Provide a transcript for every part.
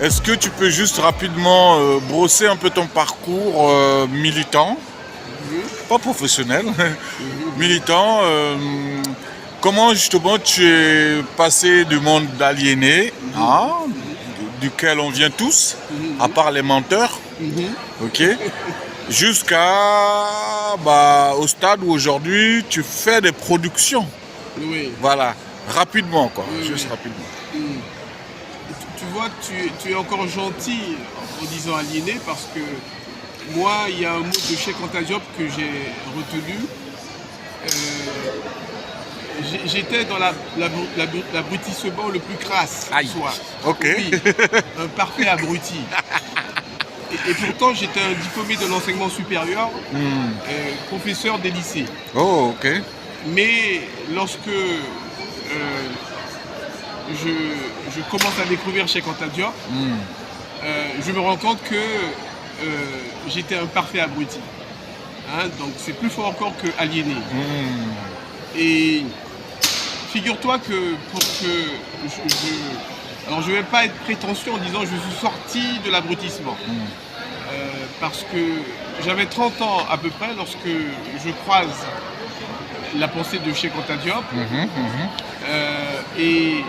Est-ce que tu peux juste rapidement brosser un peu ton parcours militant, pas professionnel, militant, comment justement tu es passé du monde d'aliéné, duquel on vient tous, à part les menteurs, ok, jusqu'à au stade où aujourd'hui tu fais des productions. Oui. Voilà, rapidement quoi, Oui, juste oui. rapidement. Tu vois, tu es encore gentil en disant aliéné parce que moi, il y a un mot de Cheikh Anta Diop que j'ai retenu. J'étais dans l'abrutissement le plus crasse Aïe. soit. Ok. Oui, un parfait abruti. Et pourtant, j'étais un diplômé de l'enseignement supérieur, professeur des lycées. Oh, ok. Mais lorsque je commence à découvrir Cheikh Anta Diop, je me rends compte que j'étais un parfait abruti. Hein, donc c'est plus fort encore que aliéné. Et figure-toi que pour que alors je ne vais pas être prétentieux en disant je suis sorti de l'abrutissement. Parce que j'avais 30 ans à peu près lorsque je croise la pensée de Cheikh Anta Diop. Et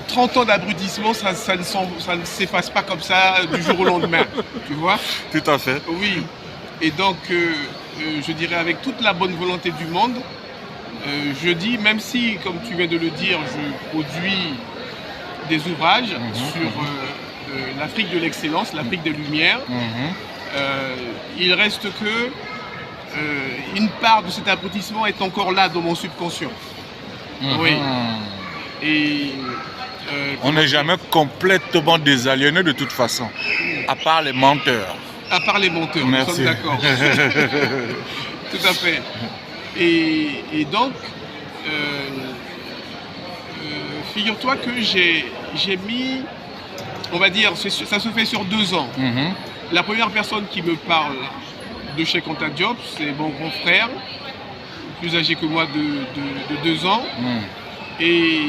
30 ans d'abrutissement, ça ne s'efface pas comme ça du jour au lendemain, tu vois. Tout à fait. Oui, et donc je dirais avec toute la bonne volonté du monde, je dis, même si, comme tu viens de le dire, je produis des ouvrages sur l'Afrique de l'excellence, l'Afrique des Lumières, il reste que une part de cet abrutissement est encore là dans mon subconscient. Oui. Et on n'est jamais complètement désaliéné de toute façon, à part les menteurs. À part les menteurs, Merci. nous sommes d'accord. Tout à fait. Et donc, figure-toi que j'ai mis, on va dire, ça se fait sur 2 ans. La première personne qui me parle de Cheikh Anta Diop, c'est mon grand frère, plus âgé que moi de 2 ans. Et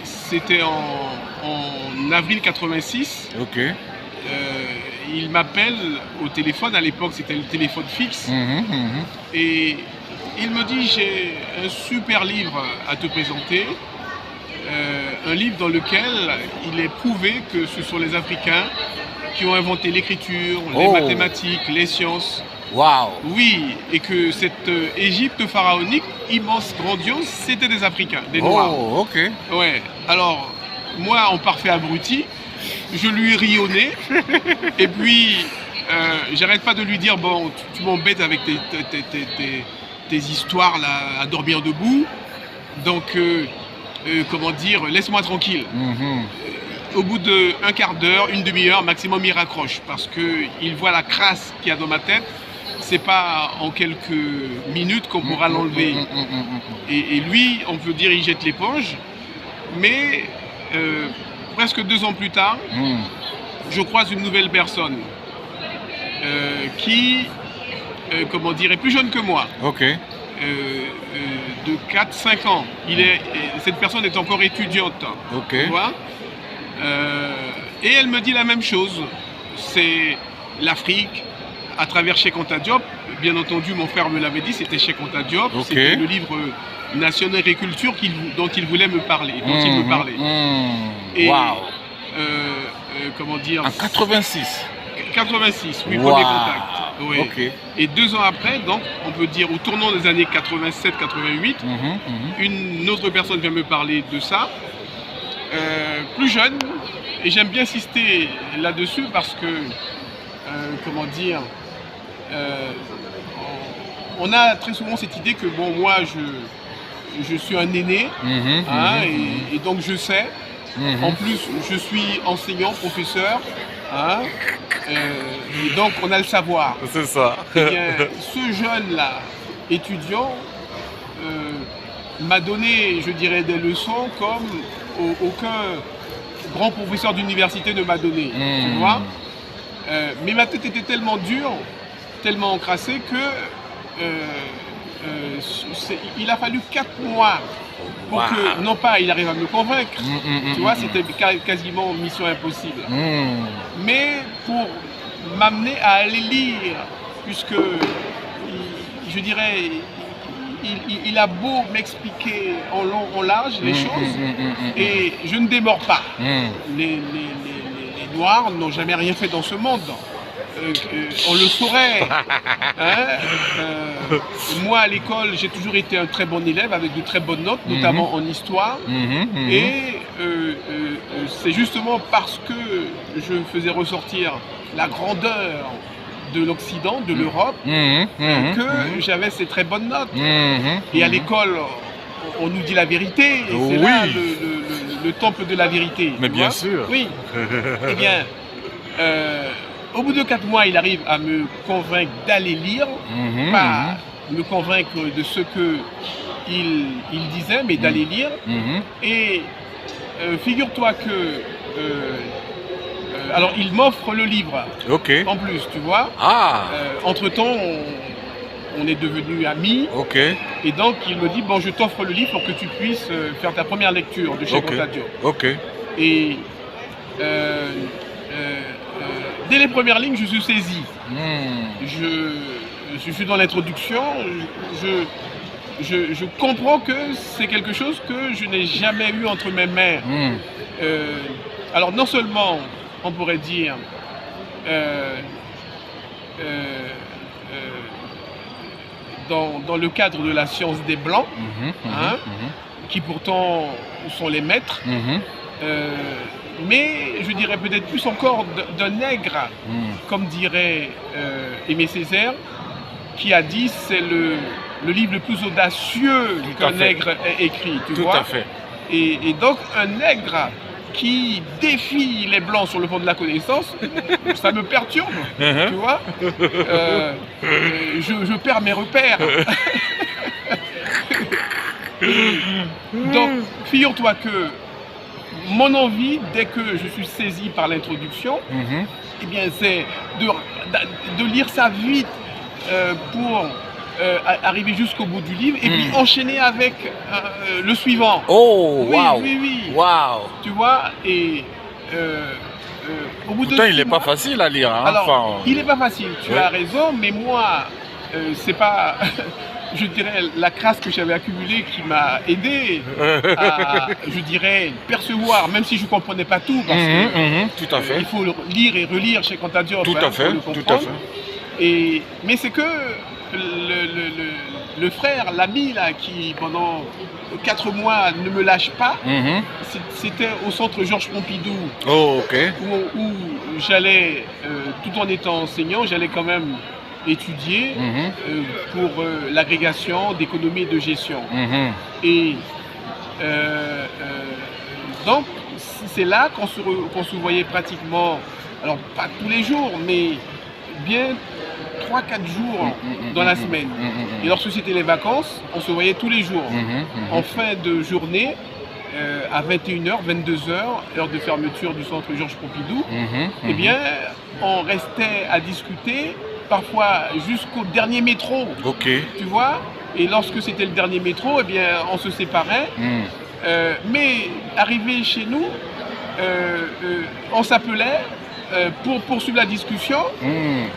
c'était en avril 86. Ok. Il m'appelle au téléphone, à l'époque c'était le téléphone fixe. Et il me dit, j'ai un super livre à te présenter. Un livre dans lequel il est prouvé que ce sont les Africains qui ont inventé l'écriture, les mathématiques, les sciences. Waouh. Oui, et que cette Égypte pharaonique, immense, grandiose, c'était des Africains, des Noirs. Oh, ok. Ouais. Alors, moi, en parfait abruti, je lui ai ri au nez. Et puis, j'arrête pas de lui dire, bon, tu m'embêtes avec tes histoires là, à dormir debout. Donc, comment dire, laisse-moi tranquille. Au bout d'un quart d'heure, une demi-heure, maximum, il raccroche. Parce qu'il voit la crasse qu'il y a dans ma tête. C'est pas en quelques minutes qu'on pourra l'enlever. Et lui, on peut dire, il jette l'éponge. Mais presque 2 ans plus tard, je croise une nouvelle personne qui, comment dire, est plus jeune que moi. Ok. De 4-5 ans. Cette personne est encore étudiante. Ok. Tu vois, et elle me dit la même chose. C'est l'Afrique à travers Cheikh Anta Diop. Bien entendu, mon frère me l'avait dit, c'était Cheikh Anta Diop. Ok. C'était le livre Nation et Culture dont il voulait me parler, dont il me parlait. Et, Waouh. Comment dire, En 86. 86, oui, Wow. premier contact. Oui. Ok. Et 2 ans après, donc, on peut dire au tournant des années 87-88, une autre personne vient me parler de ça, plus jeune, et j'aime bien insister là-dessus parce que, comment dire, on a très souvent cette idée que, bon, moi, je suis un aîné, et donc je sais. En plus, je suis enseignant, professeur, et donc on a le savoir. C'est ça. Eh bien, ce jeune-là, étudiant, m'a donné, je dirais, des leçons comme aucun grand professeur d'université ne m'a donné. Tu vois, mais ma tête était tellement dure, tellement encrassée que il a fallu 4 mois pour Wow. que, non pas il arrive à me convaincre, tu vois, mm. c'était quasiment mission impossible. Mm. Mais pour m'amener à aller lire, puisque, je dirais, il a beau m'expliquer en long, en large les choses, et je ne démords pas. Les Noirs n'ont jamais rien fait dans ce monde. On le saurait. Hein. Moi, à l'école, j'ai toujours été un très bon élève avec de très bonnes notes, notamment en histoire. Et c'est justement parce que je faisais ressortir la grandeur de l'Occident, de l'Europe, que j'avais ces très bonnes notes. Et à l'école, on nous dit la vérité, et c'est là le temple de la vérité. Mais tu bien vois. sûr. Oui. Eh bien, au bout de 4 mois, il arrive à me convaincre d'aller lire, pas me convaincre de ce qu'il disait, mais d'aller lire. Et figure-toi que... alors, il m'offre le livre, Ok. en plus, tu vois. Ah, Entre-temps, on est devenus amis. ok. Et donc, il me dit, bon, je t'offre le livre pour que tu puisses faire ta première lecture de chez Ok. Contadio. Ok. Et dès les premières lignes, je suis saisi. Je suis dans l'introduction. Je comprends que c'est quelque chose que je n'ai jamais eu entre mes mains. Alors, non seulement, on pourrait dire, dans le cadre de la science des Blancs, hein, qui pourtant sont les maîtres, mais je dirais peut-être plus encore d'un nègre, comme dirait Aimé Césaire, qui a dit c'est le livre le plus audacieux Tout à qu'un fait. nègre ait écrit, tu Tout vois. à fait. Et donc un nègre qui défie les blancs sur le fond de la connaissance, ça me perturbe, tu vois. Je perds mes repères. Donc, figure-toi que mon envie, dès que je suis saisi par l'introduction, eh bien, c'est de lire ça vite pour arriver jusqu'au bout du livre et puis enchaîner avec le suivant. Oh, Oui, waouh. oui, oui. Waouh. Tu vois, et au bout de Pourtant, il 6 n'est pas mois- facile à lire. Hein. Alors, Enfin, il n'est pas facile, tu ouais. as raison, mais moi, c'est pas, je dirais, la crasse que j'avais accumulée qui m'a aidé à, je dirais, percevoir, même si je ne comprenais pas tout, parce que tout à fait. il faut lire et relire chez Contadio Tout à fait. pour le Tout à comprendre. fait. Mais c'est que le frère, l'ami, là, qui pendant 4 mois ne me lâche pas, c'était au centre Georges Pompidou, Oh, ok. où j'allais, tout en étant enseignant, j'allais quand même étudier pour l'agrégation d'économie et de gestion. Et donc, c'est là qu'on se voyait pratiquement, alors pas tous les jours, mais bien 3-4 jours dans la semaine. Et lorsque c'était les vacances, on se voyait tous les jours. En fin de journée, à 21h, 22h, heure de fermeture du centre Georges Pompidou, eh bien, on restait à discuter, parfois jusqu'au dernier métro, Ok. tu vois. Et lorsque c'était le dernier métro, eh bien, on se séparait. Mais arrivé chez nous, on s'appelait pour poursuivre la discussion,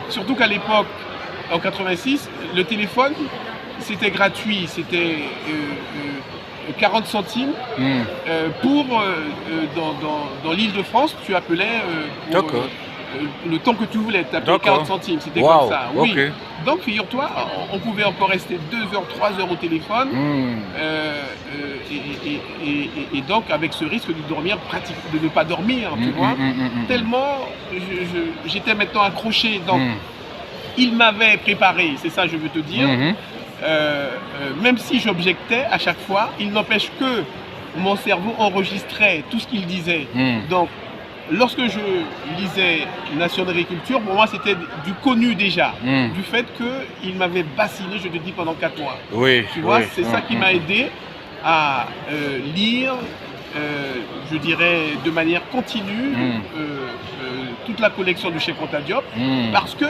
surtout qu'à l'époque, en 86, le téléphone, c'était gratuit, c'était 40 centimes pour, dans l'Île-de-France, tu appelais pour D'accord. le temps que tu voulais, tu appelais D'accord. 40 centimes, c'était Wow, comme ça. Oui. ok. Donc figure-toi, on pouvait encore rester 2 heures, 3 heures au téléphone, et donc avec ce risque de dormir, de ne pas dormir, tu vois. Tellement j'étais maintenant accroché. Donc il m'avait préparé, c'est ça je veux te dire. Même si j'objectais à chaque fois, il n'empêche que mon cerveau enregistrait tout ce qu'il disait. Donc lorsque je lisais Nation d'agriculture, pour moi c'était du connu déjà, du fait qu'il m'avait bassiné, je te dis, pendant 4 mois. Oui. Tu vois, oui. c'est ça qui m'a aidé à lire, je dirais, de manière continue toute la collection de chez Contadio, parce que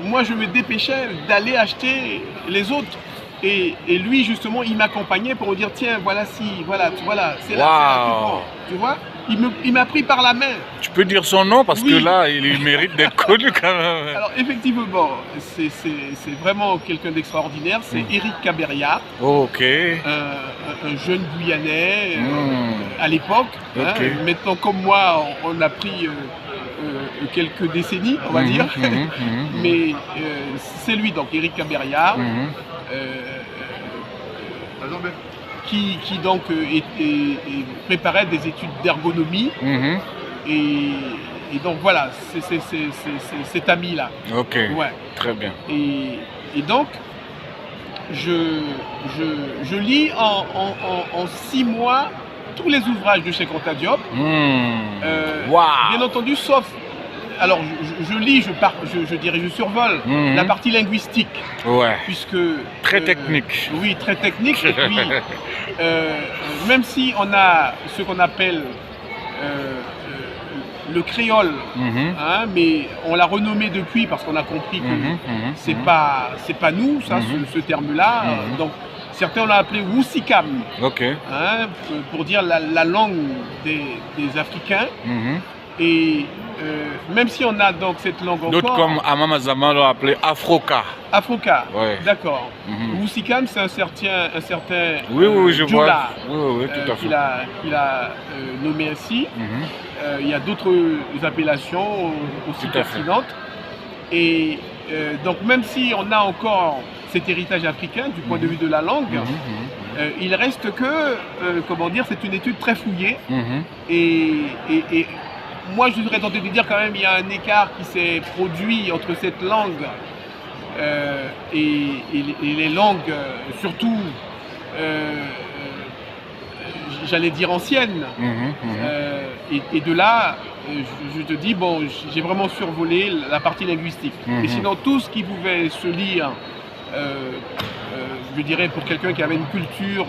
moi je me dépêchais d'aller acheter les autres. Et lui, justement, il m'accompagnait pour me dire, tiens, voilà, c'est là, tu Waouh. prends. Tu vois, il m'a pris par la main. Tu peux dire son nom parce que Oui. là, il mérite d'être connu quand même. Alors, effectivement, c'est vraiment quelqu'un d'extraordinaire. C'est Éric Caberia, Ok. un jeune Guyanais à l'époque. Ok. Maintenant, comme moi, on a pris quelques décennies, on va dire. Mais c'est lui, donc Éric Caberia, qui donc préparait des études d'ergonomie. Et donc voilà, c'est cet ami-là. Ok. Ouais. Très bien. Et donc, je lis en 6 mois tous les ouvrages de Cheikh Anta Diop. Bien entendu, sauf... Alors, je lis, je dirais, je survole la partie linguistique. Ouais. Puisque... Très technique. Oui, très technique. Et puis, même si on a ce qu'on appelle le créole, mais on l'a renommé depuis parce qu'on a compris que c'est pas nous, ça, ce terme-là. Donc, certains l'ont appelé Woussikam, pour dire la langue des Africains. Et même si on a donc cette langue encore... D'autres comme Amam Azama l'ont appelé Afroka. Afroka, ouais. D'accord. Woussikam, c'est un certain oui, je Djoula, vois. Oui, tout à fait. qu'il a nommé ainsi. Il y a d'autres appellations aussi pertinentes. Et donc même si on a encore cet héritage africain du point de vue de la langue, il reste que, comment dire, c'est une étude très fouillée. Et moi, je voudrais tenter de dire quand même qu'il y a un écart qui s'est produit entre cette langue et les langues, surtout, j'allais dire anciennes. Et de là, je te dis, bon, j'ai vraiment survolé la partie linguistique. Et sinon, tout ce qui pouvait se lire, je dirais pour quelqu'un qui avait une culture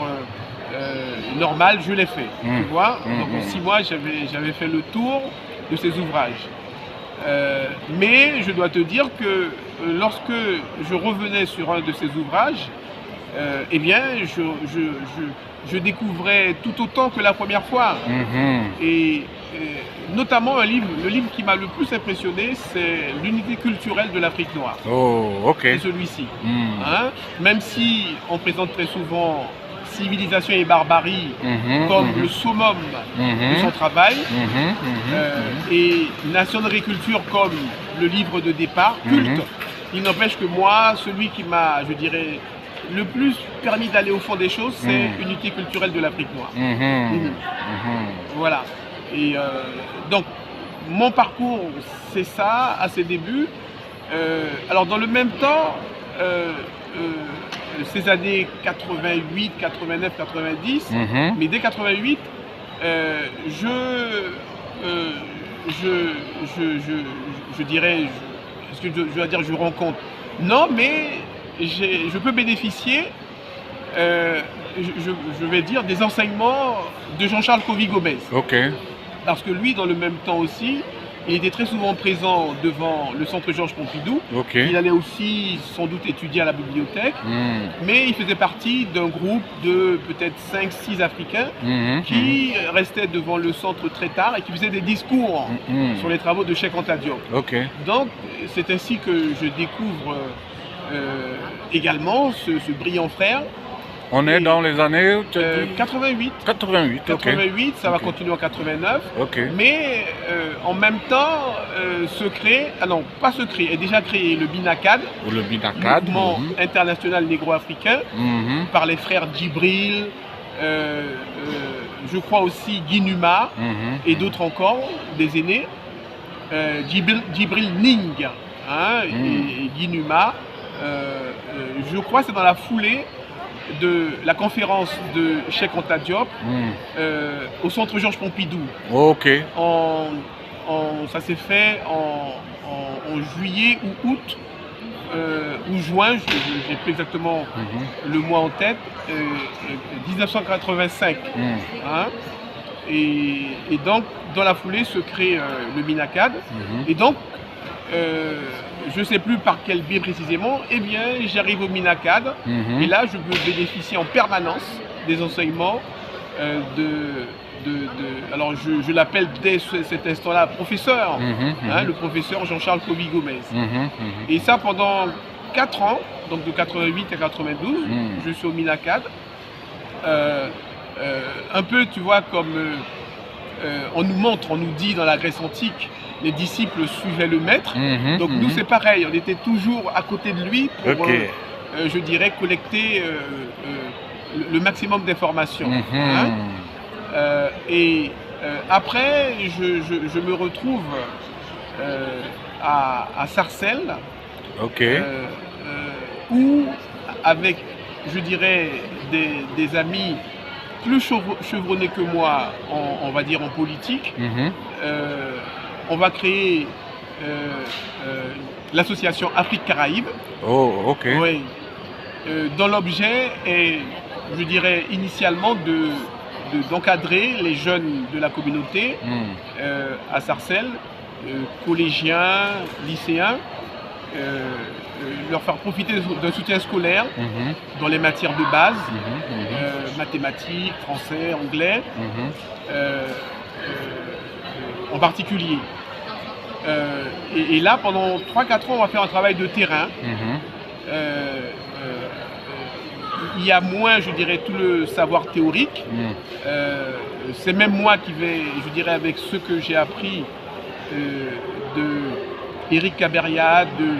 normale, je l'ai fait. Tu vois. Donc en 6 mois, j'avais fait le tour de ces ouvrages. Mais je dois te dire que lorsque je revenais sur un de ces ouvrages, eh bien, je découvrais tout autant que la première fois. Et notamment le livre qui m'a le plus impressionné, c'est l'unité culturelle de l'Afrique noire. Oh, ok. C'est celui-ci. Même si on présente très souvent civilisation et barbarie comme le summum de son travail, et nation d'agriculture comme le livre de départ, culte, il n'empêche que moi, celui qui m'a, je dirais, le plus permis d'aller au fond des choses, c'est l'unité culturelle de l'Afrique noire. Voilà. Et donc, mon parcours, c'est ça, à ses débuts. Alors, dans le même temps, ces années 88, 89, 90, mais dès 88, je dirais, est-ce que je dois dire je rencontre? Non, mais je peux bénéficier, je vais dire, des enseignements de Jean-Charles Covy-Gomez. Ok. Parce que lui, dans le même temps aussi, il était très souvent présent devant le centre Georges Pompidou. Il allait aussi sans doute étudier à la bibliothèque, mais il faisait partie d'un groupe de peut-être 5-6 Africains qui restaient devant le centre très tard et qui faisaient des discours sur les travaux de Cheikh Anta Diop. Donc c'est ainsi que je découvre également ce brillant frère. On est dans les années 88. 88, 88, ça va continuer en 89. Mais en même temps, est déjà créé le BINACAD, Mouvement international négro-africain, par les frères Djibril, je crois aussi Guy Numa et d'autres encore, des aînés. Djibril Ning et Guy Numa. Je crois que c'est dans la foulée de la conférence de Cheikh Anta Diop au centre Georges Pompidou. Ça s'est fait en juillet ou août ou juin, j'ai plus exactement le mois en tête, 1985. Et donc, dans la foulée se crée le BINACAD. Et donc, je ne sais plus par quel biais précisément, eh bien j'arrive au Minacad et là je peux bénéficier en permanence des enseignements alors je l'appelle dès cet instant-là professeur, le professeur Jean-Charles Covy-Gomez. Et ça pendant 4 ans, donc de 88 à 92, je suis au Minacad. Un peu, tu vois, comme on nous montre, on nous dit dans la Grèce antique, les disciples suivaient le maître. Donc nous, c'est pareil, on était toujours à côté de lui pour, je dirais, collecter le maximum d'informations. Après, je me retrouve à Sarcelles, où, avec, je dirais, des amis plus chevronnés que moi, on va dire en politique, on va créer l'association Afrique-Caraïbes. Oui, dont l'objet est, je dirais, initialement d'encadrer les jeunes de la communauté à Sarcelles, collégiens, lycéens, leur faire profiter d'un soutien scolaire dans les matières de base, mathématiques, français, anglais, en particulier. Et là, pendant 3-4 ans, on va faire un travail de terrain. Il y a moins, je dirais, tout le savoir théorique. C'est même moi qui vais, je dirais, avec ce que j'ai appris de Éric Caberia, de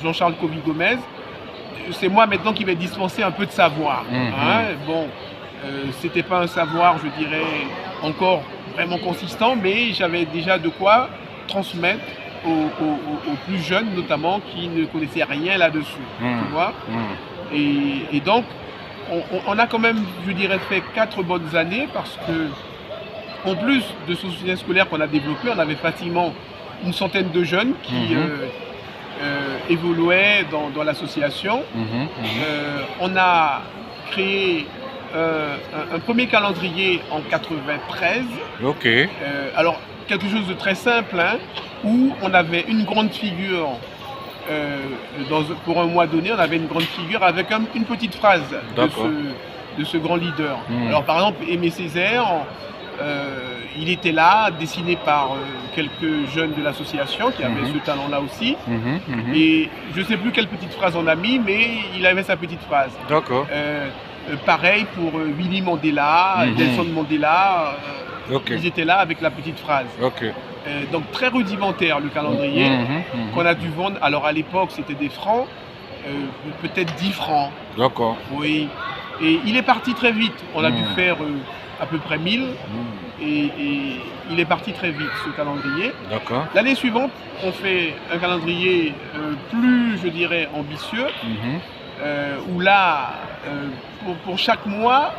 Jean-Charles Covy-Gomez, c'est moi maintenant qui vais dispenser un peu de savoir. Bon, c'était pas un savoir, je dirais, encore vraiment consistant, mais j'avais déjà de quoi transmettre aux plus jeunes, notamment, qui ne connaissaient rien là-dessus. Tu vois. Et donc, on a quand même, je dirais, fait 4 bonnes années parce que, en plus de ce soutien scolaire qu'on a développé, on avait facilement une centaine de jeunes qui évoluaient dans l'association. On a créé un premier calendrier en 93. Alors, quelque chose de très simple, où on avait une grande figure. Pour un mois donné, on avait une grande figure avec une petite phrase de ce grand leader. Alors par exemple, Aimé Césaire, il était là, dessiné par quelques jeunes de l'association qui avaient ce talent-là aussi. Et je ne sais plus quelle petite phrase on a mis, mais il avait sa petite phrase. Pareil pour Winnie Mandela, Nelson Mandela, ils étaient là avec la petite phrase. Donc très rudimentaire le calendrier qu'on a dû vendre. Alors à l'époque c'était des francs, peut-être 10 francs. Oui. Et il est parti très vite. On a dû faire à peu près 1000 et il est parti très vite ce calendrier. L'année suivante on fait un calendrier plus, je dirais, ambitieux, où là pour chaque mois,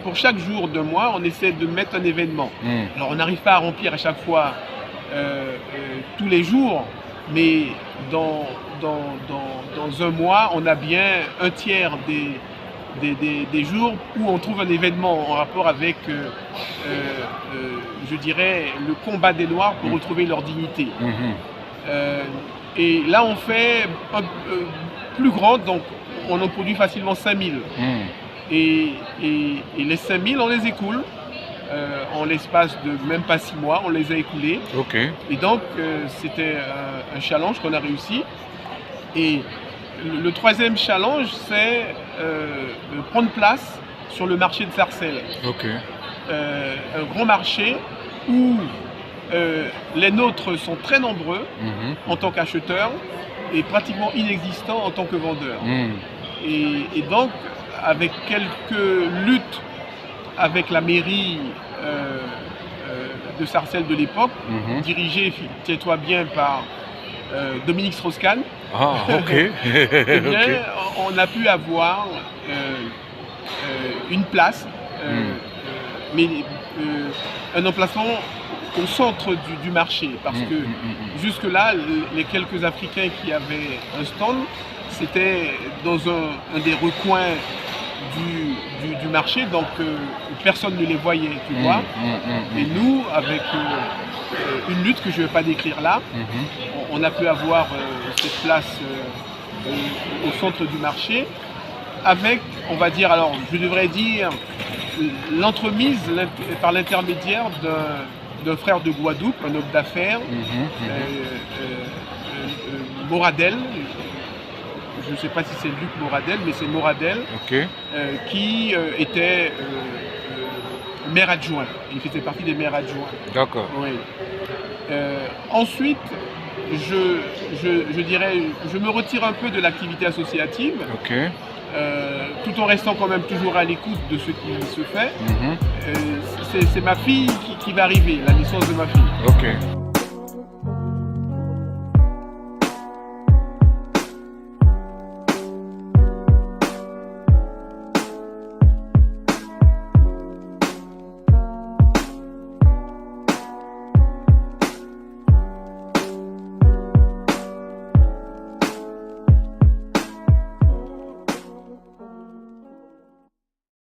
pour chaque jour de mois, on essaie de mettre un événement. Alors on n'arrive pas à remplir à chaque fois tous les jours, mais dans un mois, on a bien un tiers des jours où on trouve un événement en rapport avec, je dirais, le combat des Noirs pour retrouver leur dignité. Et là, on fait plus grand, donc on en produit facilement 5000. Et les 5000, on les écoule en l'espace de même pas 6 mois, on les a écoulés. Et donc, c'était un challenge qu'on a réussi. Et le troisième challenge, c'est prendre place sur le marché de Sarcelles. Un grand marché où les nôtres sont très nombreux en tant qu'acheteurs et pratiquement inexistants en tant que vendeurs. Et donc, avec quelques luttes avec la mairie de Sarcelles de l'époque, dirigée, tiens-toi bien, par Dominique Strauss-Kahn, eh bien, on a pu avoir une place, mais un emplacement au centre du marché, parce que jusque-là, les quelques Africains qui avaient un stand, c'était dans un des recoins du marché, donc personne ne les voyait, tu vois. Et nous, avec une lutte que je ne vais pas décrire là, on a pu avoir cette place au centre du marché, avec, on va dire, alors je devrais dire, l'entremise par l'intermédiaire d'un frère de Guadeloupe, un homme d'affaires, Moradel. Je ne sais pas si c'est Luc Moradel, mais c'est Moradel, qui était maire adjoint. Il faisait partie des maires adjoints. D'accord. Oui. Ensuite, je dirais, je me retire un peu de l'activité associative, tout en restant quand même toujours à l'écoute de ce qui se fait. C'est ma fille qui va arriver, la naissance de ma fille.